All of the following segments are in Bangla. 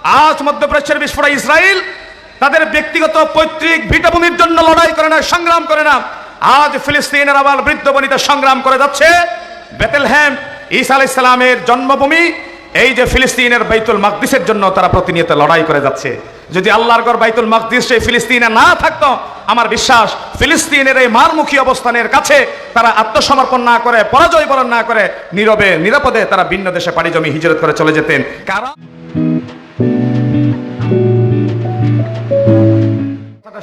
আজ মধ্যপ্রাচ্যের বিস্ফোরক ইসরায়েল তাদের ব্যক্তিগত পৈতৃক ভিটাভূমির জন্য লড়াই করে না, সংগ্রাম করে না। আজ ফিলিস্তিনের আবার বৃদ্ধ বনিতা সংগ্রাম করে যাচ্ছে। বেথলেহেম ঈসা আলাইহিস সালামের জন্মভূমি, এই যে ফিলিস্তিনের বাইতুল মাকদিসের জন্য তারা প্রতিনিয়ত লড়াই করে যাচ্ছে। যদি আল্লাহর ঘর বাইতুল মাকদিস সেই ফিলিস্তিনে না থাকতো, আমার বিশ্বাস ফিলিস্তিনের এই মারমুখী অবস্থানের কাছে তারা আত্মসমর্পণ না করে, পরাজয় বরণ না করে নীরবে নিরাপদে তারা ভিন্ন দেশে পাড়ি জমি হিজরত করে চলে যেতেন। কারণ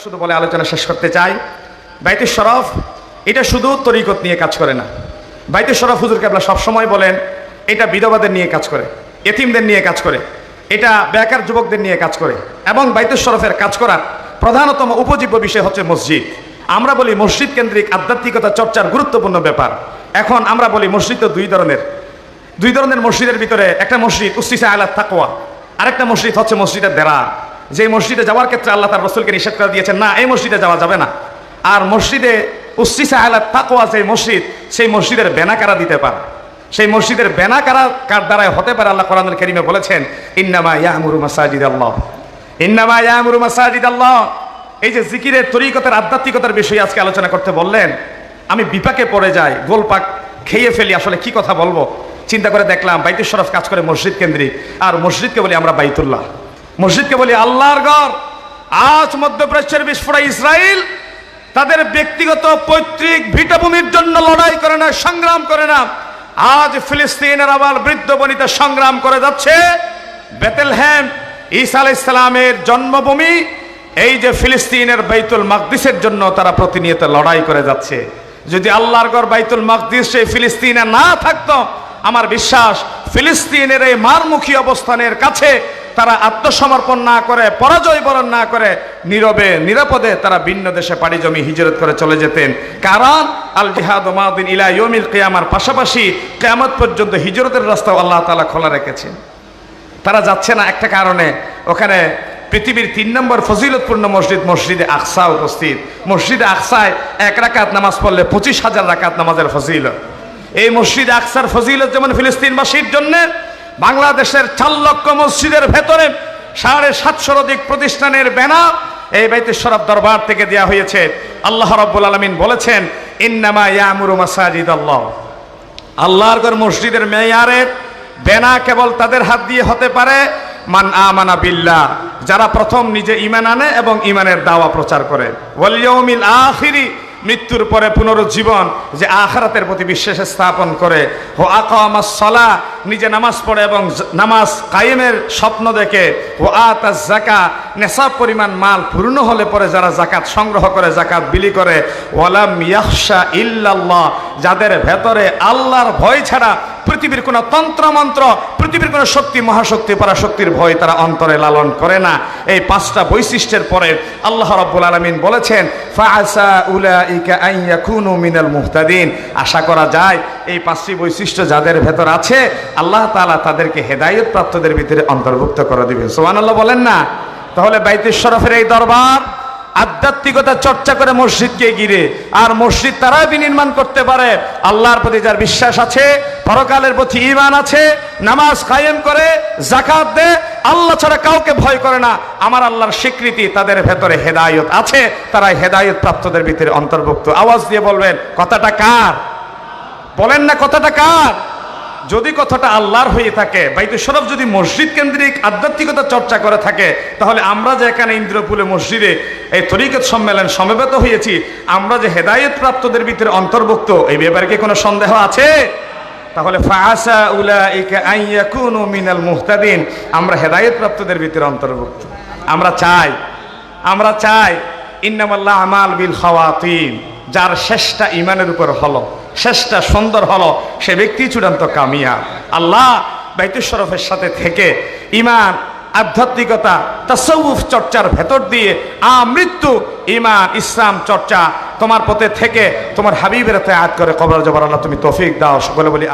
শুধু বলে আলোচনা শেষ করতে চাই, বাইতুল শরফ এটা শুধু তরিকত নিয়ে কাজ করে না। বাইতুল শরফ হুজুর কেবলা সবসময় বলেন এটা বিধবাদের নিয়ে কাজ করে, এতিমদের নিয়ে কাজ করে, এটা বেকার যুবকদের নিয়ে কাজ করে। এবং বাইতুল শরফের কাজ করার প্রধানতম উপজীব্য বিষয় হচ্ছে মসজিদ। আমরা বলি মসজিদ কেন্দ্রিক আধ্যাত্মিকতা চর্চার গুরুত্বপূর্ণ ব্যাপার। এখন আমরা বলি মসজিদ তো দুই ধরনের মসজিদের ভিতরে একটা মসজিদ উসসিসা আলা তাকওয়া, আরেকটা মসজিদ হচ্ছে মসজিদের দেরা, যে মসজিদে যাওয়ার ক্ষেত্রে আল্লাহ তার রাসূলকে নিষেধ করে দিয়েছেন, না এই মসজিদে যাওয়া যাবে না। আর মসজিদে উসসিসা আলা তাকওয়া যে মসজিদ, সেই মসজিদের বেনা কারা দিতে পারে, সেই মসজিদের বেনা কার দ্বারাই হতে পারে। আল্লাহ কোরআনুল কারীমে বলেছেন ইন্নামা ইয়ামুরু মাসাজিদাল্লাহ, ইন্নামা ইয়ামুরু মাসাজিদাল্লাহ। এই যে জিকিরের তরিকতের আধ্যাত্মিকতার বিষয়ে আজকে আলোচনা করতে বললেন, আমি বিপাকে পড়ে যাই, গোলপাক খেয়ে ফেলি, আসলে কি কথা বলবো। চিন্তা করে দেখলাম বাইতুল শরফ কাজ করে মসজিদ কেন্দ্রিক, আর মসজিদকে বলি আমরা বাইতুল্লাহ, মসজিদকে বলি আল্লাহর ঘর। আজ মধ্যপ্রাচ্যের বিস্ফোরক ইসরায়েল তাদের ব্যক্তিগত পৈতৃক ভিটাভূমির জন্য লড়াই করে না, সংগ্রাম করে না। আজ ফিলিস্তিনের আবার বৃদ্ধ বনিতা সংগ্রাম করে যাচ্ছে। বেথলেহেম ঈসা আলাইহিস সালামের জন্মভূমি, এই যে ফিলিস্তিনের বাইতুল মাকদিসের জন্য তারা প্রতিনিয়ত লড়াই করে যাচ্ছে। যদি আল্লাহর ঘর বাইতুল মাকদিস সেই ফিলিস্তিনে না থাকতো, আমার বিশ্বাস ফিলিস্তিনের এই মারমুখী অবস্থানের কাছে তারা আত্মসমর্পণ না করে, পরাজয় বরণ না করে নীরবে নিরাপদে তারা ভিন্ন দেশে পাড়ি জমি হিজরত করে চলে যেতেন। কারণ আল জিহাদু মাদিন ইলা ইয়াউমিল কিয়ামার পাশাপাশি কিয়ামত পর্যন্ত হিজরতের রাস্তাও আল্লাহ তাআলা খোলা রেখেছেন। তারা যাচ্ছে না একটা কারণে, ওখানে পৃথিবীর 3 নম্বর ফজিলতপূর্ণ মসজিদ মসজিদে আকসা উপস্থিত। মসজিদে আকসায় 1 রাকাত নামাজ পড়লে 25,000 রাকাত নামাজের ফজিলত। এই মসজিদে আকসার ফজিলত যেমন ফিলিস্তিনবাসীর জন্য, বাংলাদেশের 4 লক্ষ মসজিদের ভেতরে 750 অধিক প্রতিষ্ঠানের ব্যানার এই বাইতুল শরফ দরবার থেকে দেওয়া হয়েছে। আল্লাহ রাব্বুল আলামিন বলেছেন ইন্নামা ইয়ামুরু মাসাজিদাল্লাহ, আল্লাহর ঘর মসজিদের মেয়ারের বেনা কেবল তাদের হাত দিয়ে হতে পারে মান আমানা বিল্লাহ, যারা প্রথম নিজে ঈমান আনে এবং ঈমানের দাওয়া প্রচার করে, ওয়াল ইয়াউমিল আখিরি, মৃত্যুর পরে পুনরুজ্জীবন, যে আখিরাতের প্রতি বিশ্বাস স্থাপন করে, ও আকামাস সালাহ, নিজে নামাজ পড়ে এবং নামাজ কায়েমের স্বপ্ন দেখে, ও আতাজ যাকাত, নেশাব পরিমাণ মাল পূর্ণ হলে পরে যারা যাকাত সংগ্রহ করে, যাকাত বিলি করে, ওয়ালাম ইয়াখশা ইল্লাল্লাহ, যাদের ভেতরে আল্লাহর ভয় ছাড়া পৃথিবীর কোনো তন্ত্রমন্ত্র, পৃথিবীর কোনো শক্তি, মহাশক্তি, পরাশক্তির ভয় তারা অন্তরে লালন করে না। এই 5টা বৈশিষ্ট্যের পরে আল্লাহ রাব্বুল আলামিন বলেছেন ফাআসা উলাইকা আন ইয়াকুনু মিনাল মুহতাদিন, আশা করা যায় এই 5টি বৈশিষ্ট্য যাদের ভেতর আছে আল্লাহ তাআলা তাদেরকে হেদায়েত প্রাপ্তদের ভিতরে অন্তর্ভুক্ত করে দিবেন। সুবহানাল্লাহ বলেন না? তাহলে বাইতুল শরফের এই দরবার আধ্যাত্মিকতা চর্চা করে মসজিদকে ঘিরে, আর মসজিদ তারাই বিনির্মাণ করতে পারে আল্লাহর প্রতি যার বিশ্বাস আছে, পরকালের প্রতি ঈমান আছে, নামাজ কায়েম করে, যাকাত দেয়, আল্লাহ ছাড়া কাউকে ভয় করে না। আমার আল্লাহর স্বীকৃতি তাদের ভেতরে হেদায়েত আছে, তারা হেদায়েত প্রাপ্তদের ভিতরে অন্তর্ভুক্ত। আওয়াজ দিয়ে বলবেন কথাটা কার? বলেন না কথাটা কার? যদি কথাটা আল্লাহর হয়ে থাকে, বাইতুল শরফ যদি মসজিদ কেন্দ্রিক আধ্যাত্মিকতা চর্চা করে থাকে, তাহলে আমরা যে এখানে ইন্দ্রপুলে মসজিদে এই তরিকত সম্মেলন সমবেত হয়েছি, আমরা যে হেদায়েত প্রাপ্তদের ভিতরে অন্তর্ভুক্ত, এই ব্যাপারে কি কোনো সন্দেহ আছে? তাহলে ফাআসা উলাইকা আন ইয়াকুনু মিনাল মুহতাদিন, আমরা হেদায়েত প্রাপ্তদের ভিতরে অন্তর্ভুক্ত। আমরা চাই ইন্নামাল আমাল বিল খাওয়াতিম, যার শেষটা ঈমানের উপর হলো, শেষটা সুন্দর হলো, সে ব্যক্তি চূড়ান্ত কামিয়াব। আল্লাহ বাইতুল শরফের সাথে থেকে ঈমান, আধ্যাত্মিকতা, তাসাউফ চর্চার ভেতর দিয়ে আমৃত্যু ঈমান, ইসলাম চর্চা তোমার পথে থেকে তোমার হাবিবের আয়াত করে কবর জবর আল্লাহ তুমি তৌফিক দাও। সকলে বলি